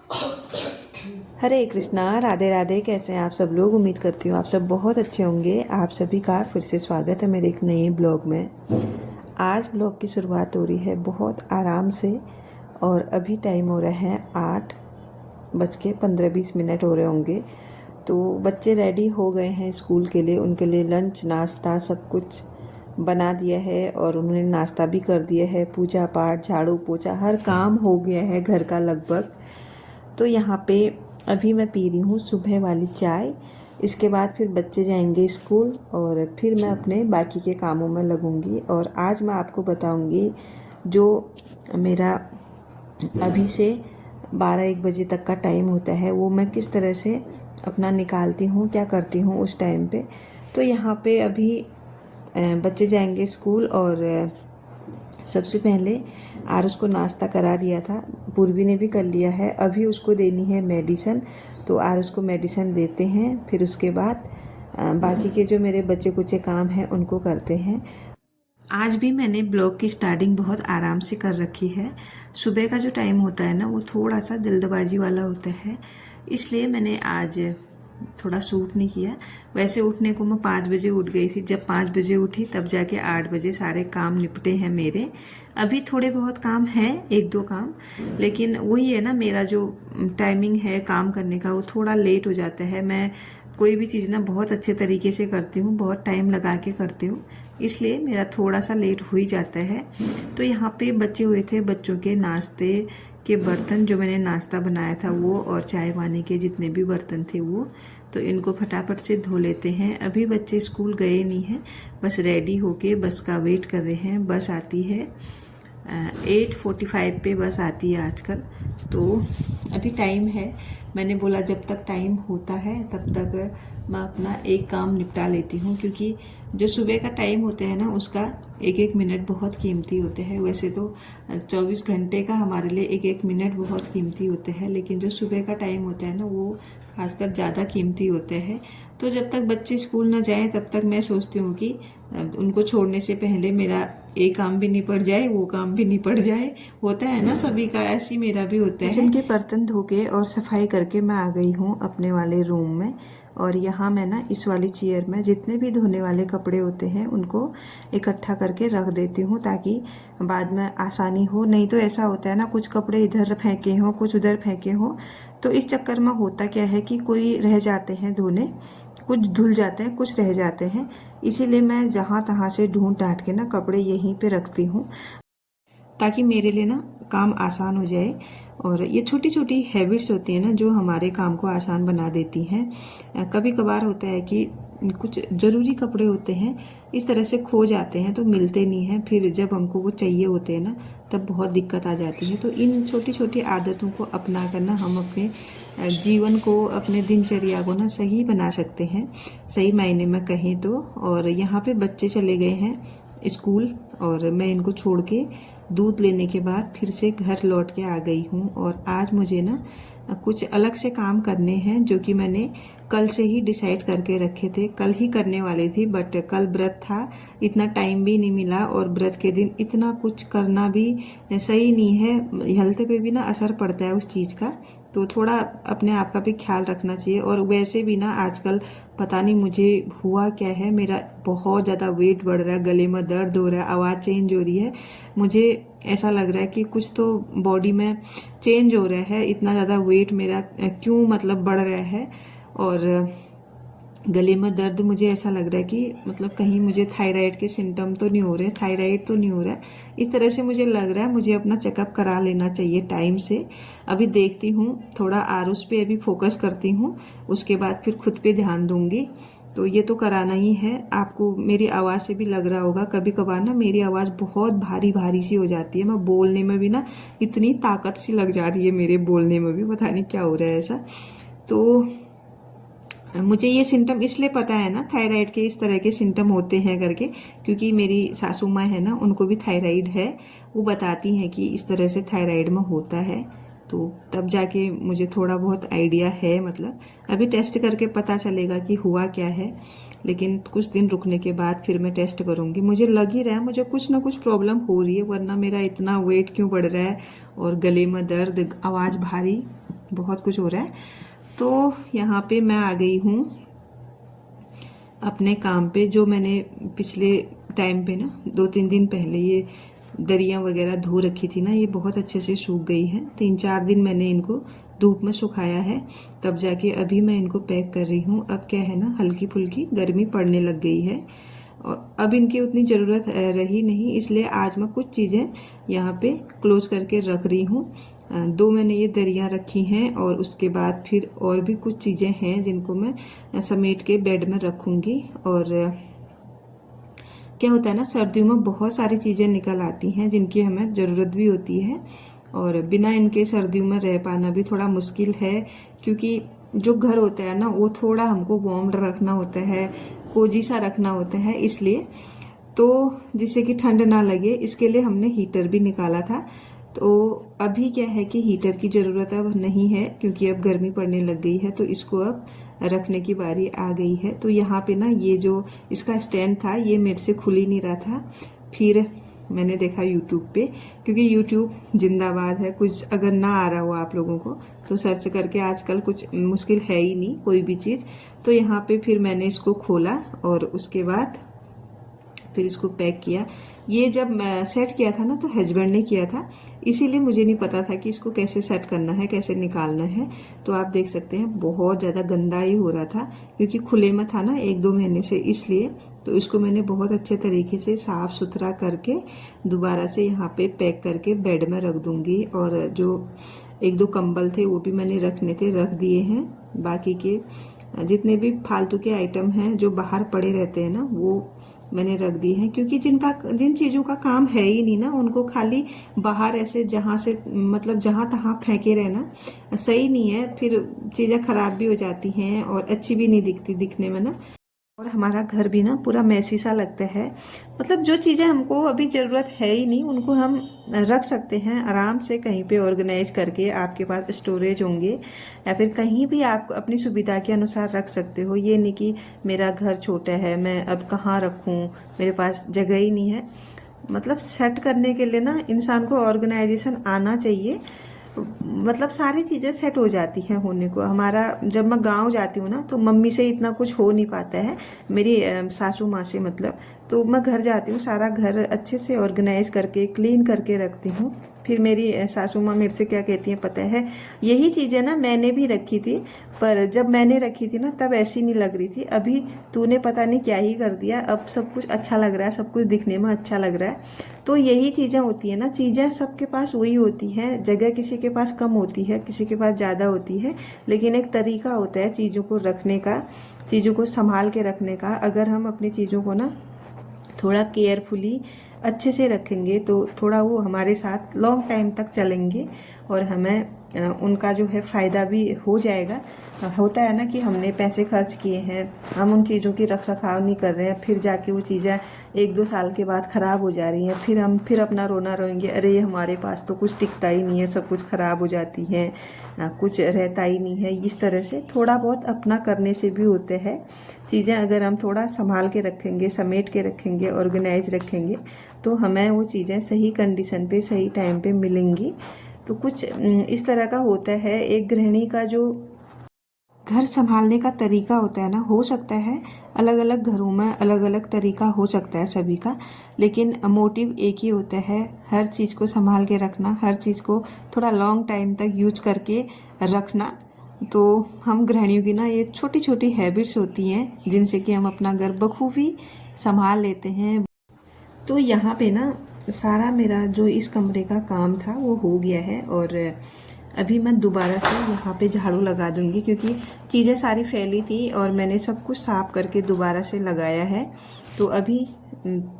हरे कृष्णा, राधे राधे। कैसे हैं आप सब लोग? उम्मीद करती हूँ आप सब बहुत अच्छे होंगे। आप सभी का फिर से स्वागत है मेरे एक नए ब्लॉग में। आज ब्लॉग की शुरुआत हो रही है बहुत आराम से और अभी टाइम हो रहा है 8:15-20 हो रहे होंगे। तो बच्चे रेडी हो गए हैं स्कूल के लिए। उनके लिए लंच नाश्ता सब कुछ बना दिया है और उन्होंने नाश्ता भी कर दिया है। पूजा पाठ झाड़ू पोछा हर काम हो गया है घर का लगभग। तो यहाँ पे अभी मैं पी रही हूँ सुबह वाली चाय। इसके बाद फिर बच्चे जाएंगे स्कूल और फिर मैं अपने बाकी के कामों में लगूंगी। और आज मैं आपको बताऊंगी जो मेरा अभी से 12-1 बजे तक का टाइम होता है वो मैं किस तरह से अपना निकालती हूँ, क्या करती हूँ उस टाइम पे। तो यहाँ पे अभी बच्चे जाएंगे स्कूल और सबसे पहले आरुष को नाश्ता करा दिया था, पूर्वी ने भी कर लिया है। अभी उसको देनी है मेडिसिन, तो आरुष को मेडिसिन देते हैं। फिर उसके बाद बाकी के जो मेरे बच्चे कुछ काम हैं उनको करते हैं। आज भी मैंने ब्लॉग की स्टार्टिंग बहुत आराम से कर रखी है। सुबह का जो टाइम होता है ना वो थोड़ा सा जल्दबाजी वाला होता है, इसलिए मैंने आज थोड़ा सूट नहीं किया। वैसे उठने को मैं 5 बजे उठ गई थी। जब 5 बजे उठी तब जाके 8 बजे सारे काम निपटे हैं मेरे। अभी थोड़े बहुत काम हैं, 1-2 काम, लेकिन वही है ना, मेरा जो टाइमिंग है काम करने का वो थोड़ा लेट हो जाता है। मैं कोई भी चीज़ ना बहुत अच्छे तरीके से करती हूँ, बहुत टाइम लगा के करती हूँ, इसलिए मेरा थोड़ा सा लेट हो ही जाता है। तो यहाँ पे बचे हुए थे बच्चों के नाश्ते के बर्तन, जो मैंने नाश्ता बनाया था वो, और चाय पानी के जितने भी बर्तन थे वो। तो इनको फटाफट से धो लेते हैं। अभी बच्चे स्कूल गए नहीं हैं, बस रेडी होके बस का वेट कर रहे हैं। बस आती है 8:45 पे बस आती है आजकल। तो अभी टाइम है, मैंने बोला जब तक टाइम होता है तब तक मैं अपना एक काम निपटा लेती हूँ, क्योंकि जो सुबह का टाइम होता है ना उसका एक एक मिनट बहुत कीमती होते हैं। वैसे तो 24 घंटे का हमारे लिए एक एक मिनट बहुत कीमती होते हैं, लेकिन जो सुबह का टाइम होता है ना वो खासकर ज़्यादा कीमती होते हैं। तो जब तक बच्चे स्कूल ना जाएं तब तक मैं सोचती हूँ कि उनको छोड़ने से पहले मेरा एक काम भी निपट जाए, वो काम भी निपट जाए। होता है ना सभी का, ऐसी मेरा भी होता है। किचन के बर्तन धो के और सफाई करके मैं आ गई हूँ अपने वाले रूम में। और यहाँ मैं ना इस वाली चेयर में जितने भी धोने वाले कपड़े होते हैं उनको इकट्ठा करके रख देती हूँ, ताकि बाद में आसानी हो। नहीं तो ऐसा होता है ना, कुछ कपड़े इधर फेंके हों कुछ उधर फेंके हों, तो इस चक्कर में होता क्या है कि कोई रह जाते हैं धोने, कुछ धुल जाते हैं कुछ रह जाते हैं। इसीलिए मैं जहाँ तहाँ से ढूंढ डांट के ना कपड़े यहीं पे रखती हूँ, ताकि मेरे लिए ना काम आसान हो जाए। और ये छोटी छोटी हैबिट्स होती हैं ना जो हमारे काम को आसान बना देती हैं। कभी कभार होता है कि कुछ ज़रूरी कपड़े होते हैं इस तरह से खो जाते हैं तो मिलते नहीं हैं, फिर जब हमको वो चाहिए होते हैं ना तब बहुत दिक्कत आ जाती है। तो इन छोटी छोटी आदतों को अपना कर ना हम अपने जीवन को, अपने दिनचर्या को ना सही बना सकते हैं, सही मायने में कहें तो। और यहाँ पे बच्चे चले गए हैं स्कूल और मैं इनको छोड़ के दूध लेने के बाद फिर से घर लौट के आ गई हूँ। और आज मुझे ना कुछ अलग से काम करने हैं जो कि मैंने कल से ही डिसाइड करके रखे थे, कल ही करने वाली थी, बट कल व्रत था, इतना टाइम भी नहीं मिला। और व्रत के दिन इतना कुछ करना भी सही नहीं है, हेल्थ पे भी ना असर पड़ता है उस चीज़ का। तो थोड़ा अपने आप का भी ख्याल रखना चाहिए। और वैसे भी ना आजकल पता नहीं मुझे हुआ क्या है, मेरा बहुत ज़्यादा वेट बढ़ रहा है, गले में दर्द हो रहा है, आवाज़ चेंज हो रही है। मुझे ऐसा लग रहा है कि कुछ तो बॉडी में चेंज हो रहा है, इतना ज़्यादा वेट मेरा क्यों मतलब बढ़ रहा है। और गले में दर्द, मुझे ऐसा लग रहा है कि मतलब कहीं मुझे थायराइड के सिम्टम तो नहीं हो रहे, थायराइड तो नहीं हो रहा है, इस तरह से मुझे लग रहा है। मुझे अपना चेकअप करा लेना चाहिए टाइम से। अभी देखती हूँ, थोड़ा आरुष पे अभी फोकस करती हूँ, उसके बाद फिर खुद पे ध्यान दूंगी। तो ये तो कराना ही है। आपको मेरी आवाज़ से भी लग रहा होगा, कभी कभार ना मेरी आवाज़ बहुत भारी भारी सी हो जाती है, मैं बोलने में भी ना इतनी ताकत सी लग जा रही है, मेरे बोलने में भी पता नहीं क्या हो रहा है ऐसा। तो मुझे ये सिम्टम इसलिए पता है ना, थायराइड के इस तरह के सिम्टम होते हैं करके, क्योंकि मेरी सासू माँ है ना उनको भी थायराइड है, वो बताती हैं कि इस तरह से थायराइड में होता है। तो तब जाके मुझे थोड़ा बहुत आइडिया है, मतलब अभी टेस्ट करके पता चलेगा कि हुआ क्या है। लेकिन कुछ दिन रुकने के बाद फिर मैं टेस्ट करूँगी। मुझे लग ही रहा है मुझे कुछ ना कुछ प्रॉब्लम हो रही है, वरना मेरा इतना वेट क्यों बढ़ रहा है और गले में दर्द, आवाज़ भारी, बहुत कुछ हो रहा है। तो यहाँ पे मैं आ गई हूँ अपने काम पे। जो मैंने पिछले टाइम पे ना 2-3 दिन पहले ये दरियाँ वगैरह धो रखी थी ना, ये बहुत अच्छे से सूख गई है। 3-4 दिन मैंने इनको धूप में सुखाया है, तब जाके अभी मैं इनको पैक कर रही हूँ। अब क्या है ना, हल्की फुल्की गर्मी पड़ने लग गई है और अब इनकी उतनी ज़रूरत रही नहीं, इसलिए आज मैं कुछ चीज़ें यहाँ पे क्लोज करके रख रही हूँ। 2 मैंने ये दरियाँ रखी हैं और उसके बाद फिर और भी कुछ चीज़ें हैं जिनको मैं समेट के बेड में रखूँगी। और क्या होता है ना, सर्दियों में बहुत सारी चीज़ें निकल आती हैं जिनकी हमें ज़रूरत भी होती है और बिना इनके सर्दियों में रह पाना भी थोड़ा मुश्किल है, क्योंकि जो घर होता है ना वो थोड़ा हमको वार्म रखना होता है, कोजी सा रखना होता है, इसलिए तो जिससे कि ठंड ना लगे इसके लिए हमने हीटर भी निकाला था। तो अभी क्या है कि हीटर की ज़रूरत अब नहीं है, क्योंकि अब गर्मी पड़ने लग गई है, तो इसको अब रखने की बारी आ गई है। तो यहाँ पे ना ये जो इसका स्टैंड था ये मेरे से खुल ही नहीं रहा था। फिर मैंने देखा यूट्यूब पे, क्योंकि यूट्यूब जिंदाबाद है, कुछ अगर ना आ रहा हो आप लोगों को तो सर्च करके, आजकल कुछ मुश्किल है ही नहीं कोई भी चीज़। तो यहाँ पे फिर मैंने इसको खोला और उसके बाद फिर इसको पैक किया। ये जब सेट किया था ना तो हस्बैंड ने किया था, इसीलिए मुझे नहीं पता था कि इसको कैसे सेट करना है, कैसे निकालना है। तो आप देख सकते हैं बहुत ज़्यादा गंदा ही हो रहा था, क्योंकि खुले में था ना 1-2 महीने से, इसलिए। तो इसको मैंने बहुत अच्छे तरीके से साफ़ सुथरा करके दोबारा से यहाँ पे पैक करके बेड में रख दूँगी। और जो 1-2 कंबल थे वो भी मैंने रखने थे, रख दिए हैं। बाकी के जितने भी फालतू के आइटम हैं जो बाहर पड़े रहते हैं ना, वो मैंने रख दी है, क्योंकि जिन चीज़ों का काम है ही नहीं ना, उनको खाली बाहर ऐसे जहाँ से मतलब जहाँ तहाँ फेंके रहना सही नहीं है। फिर चीज़ें ख़राब भी हो जाती हैं और अच्छी भी नहीं दिखती दिखने में ना, और हमारा घर भी ना पूरा मैसी सा लगता है। मतलब जो चीज़ें हमको अभी ज़रूरत है ही नहीं उनको हम रख सकते हैं आराम से कहीं पे ऑर्गेनाइज करके। आपके पास स्टोरेज होंगे या फिर कहीं भी आप अपनी सुविधा के अनुसार रख सकते हो। ये नहीं कि मेरा घर छोटा है, मैं अब कहाँ रखूँ, मेरे पास जगह ही नहीं है। मतलब सेट करने के लिए ना इंसान को ऑर्गेनाइजेशन आना चाहिए। मतलब सारी चीज़ें सेट हो जाती हैं होने को। हमारा जब मैं गांव जाती हूँ ना तो मम्मी से इतना कुछ हो नहीं पाता है, मेरी सासू माँ से मतलब। तो मैं घर जाती हूँ, सारा घर अच्छे से ऑर्गेनाइज करके क्लीन करके रखती हूँ। फिर मेरी सासू माँ मेरे से क्या कहती हैं पता है, यही चीज़ें ना मैंने भी रखी थी, पर जब मैंने रखी थी ना तब ऐसी नहीं लग रही थी, अभी तूने पता नहीं क्या ही कर दिया, अब सब कुछ अच्छा लग रहा है, सब कुछ दिखने में अच्छा लग रहा है। तो यही चीज़ें होती है ना, चीज़ें सबके पास वही होती हैं, जगह किसी के पास कम होती है, किसी के पास ज़्यादा होती है, लेकिन एक तरीका होता है चीज़ों को रखने का, चीज़ों को संभाल के रखने का। अगर हम अपनी चीज़ों को ना थोड़ा केयरफुली अच्छे से रखेंगे तो थोड़ा वो हमारे साथ लॉन्ग टाइम तक चलेंगे और हमें उनका जो है फ़ायदा भी हो जाएगा। होता है ना कि हमने पैसे खर्च किए हैं, हम उन चीज़ों की रख रखाव नहीं कर रहे हैं, फिर जाके वो चीज़ें 1-2 साल के बाद ख़राब हो जा रही हैं, फिर हम अपना रोना रोएंगे, अरे ये हमारे पास तो कुछ टिकता ही नहीं है, सब कुछ ख़राब हो जाती है, कुछ रहता ही नहीं है। इस तरह से थोड़ा बहुत अपना करने से भी होते हैं चीज़ें। अगर हम थोड़ा संभाल के रखेंगे, समेट के रखेंगे, ऑर्गेनाइज रखेंगे, तो हमें वो चीज़ें सही कंडीशन पे सही टाइम पे मिलेंगी। तो कुछ इस तरह का होता है। एक गृहिणी का जो घर संभालने का तरीका होता है ना, हो सकता है अलग अलग घरों में अलग अलग तरीका हो सकता है सभी का, लेकिन मोटिव एक ही होता है, हर चीज़ को संभाल के रखना, हर चीज़ को थोड़ा लॉन्ग टाइम तक यूज करके रखना। तो हम गृहिणियों की ना ये छोटी छोटी हैबिट्स होती हैं जिनसे कि हम अपना घर बखूबी संभाल लेते हैं। तो यहाँ पे ना सारा मेरा जो इस कमरे का काम था वो हो गया है और अभी मैं दोबारा से यहाँ पे झाड़ू लगा दूँगी, क्योंकि चीज़ें सारी फैली थी और मैंने सब कुछ साफ़ करके दोबारा से लगाया है। तो अभी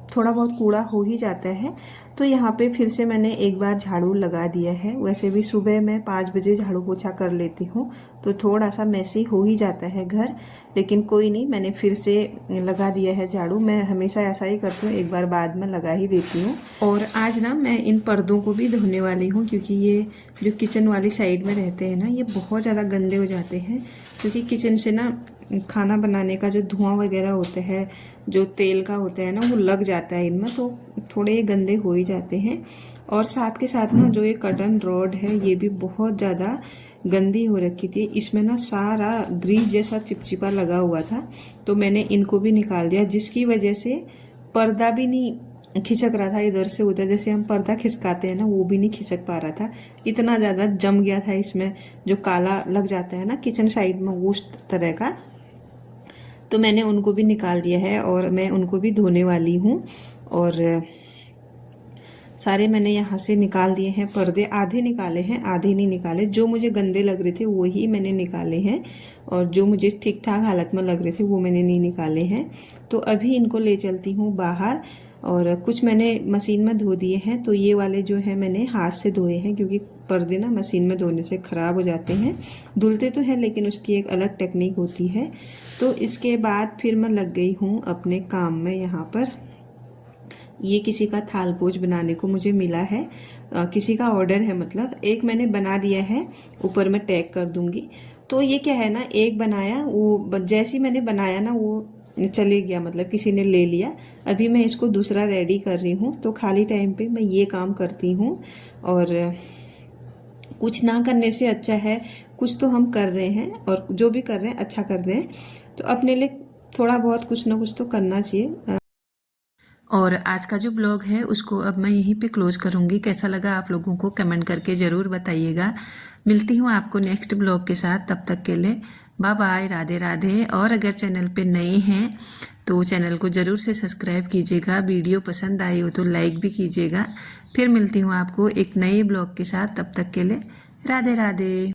थोड़ा बहुत कूड़ा हो ही जाता है, तो यहाँ पे फिर से मैंने एक बार झाड़ू लगा दिया है। वैसे भी सुबह मैं 5 बजे झाड़ू पोछा कर लेती हूँ, तो थोड़ा सा मैसी हो ही जाता है घर, लेकिन कोई नहीं, मैंने फिर से लगा दिया है झाड़ू। मैं हमेशा ऐसा ही करती हूँ, एक बार बाद में लगा ही देती हूँ। और आज ना मैं इन पर्दों को भी धोने वाली हूँ, क्योंकि ये जो किचन वाली साइड में रहते हैं ना, ये बहुत ज़्यादा गंदे हो जाते हैं, क्योंकि किचन से ना खाना बनाने का जो धुआं वगैरह होता है, जो तेल का होता है ना, वो लग जाता है इनमें, तो थोड़े गंदे हो ही जाते हैं। और साथ के साथ ना जो ये कर्टन रॉड है ये भी बहुत ज़्यादा गंदी हो रखी थी, इसमें ना सारा ग्रीस जैसा चिपचिपा लगा हुआ था। तो मैंने इनको भी निकाल दिया, जिसकी वजह से पर्दा भी नहीं खिसक रहा था इधर से उधर, जैसे हम पर्दा खिसकाते हैं ना वो भी नहीं खिसक पा रहा था, इतना ज़्यादा जम गया था इसमें, जो काला लग जाता है ना किचन साइड में वो उस तरह का। तो मैंने उनको भी निकाल दिया है और मैं उनको भी धोने वाली हूँ। और सारे मैंने यहाँ से निकाल दिए हैं पर्दे, आधे निकाले हैं आधे नहीं निकाले, जो मुझे गंदे लग रहे थे वही मैंने निकाले हैं और जो मुझे ठीक ठाक हालत में लग रहे थे वो मैंने नहीं निकाले हैं। तो अभी इनको ले चलती हूँ बाहर, और कुछ मैंने मशीन में धो दिए हैं। तो ये वाले जो है मैंने हाथ से धोए हैं, क्योंकि पर्दे ना मशीन में धोने से ख़राब हो जाते हैं, धुलते तो हैं लेकिन उसकी एक अलग टेक्निक होती है। तो इसके बाद फिर मैं लग गई हूँ अपने काम में। यहाँ पर ये किसी का थाल पोच बनाने को मुझे मिला है, किसी का ऑर्डर है, मतलब एक मैंने बना दिया है, ऊपर मैं टैग कर दूंगी। तो ये क्या है ना, एक बनाया, वो जैसे ही मैंने बनाया ना वो चले गया, मतलब किसी ने ले लिया। अभी मैं इसको दूसरा रेडी कर रही हूँ, तो खाली टाइम पे मैं ये काम करती हूँ। और कुछ ना करने से अच्छा है कुछ तो हम कर रहे हैं, और जो भी कर रहे हैं अच्छा कर रहे हैं, तो अपने लिए थोड़ा बहुत कुछ ना कुछ तो करना चाहिए। और आज का जो ब्लॉग है उसको अब मैं यहीं पे क्लोज करूँगी। कैसा लगा आप लोगों को कमेंट करके ज़रूर बताइएगा। मिलती हूँ आपको नेक्स्ट ब्लॉग के साथ, तब तक के लिए बाय बाय, राधे राधे। और अगर चैनल पे नए हैं तो चैनल को ज़रूर से सब्सक्राइब कीजिएगा, वीडियो पसंद आई हो तो लाइक भी कीजिएगा। फिर मिलती हूँ आपको एक नए ब्लॉग के साथ, तब तक के लिए राधे राधे।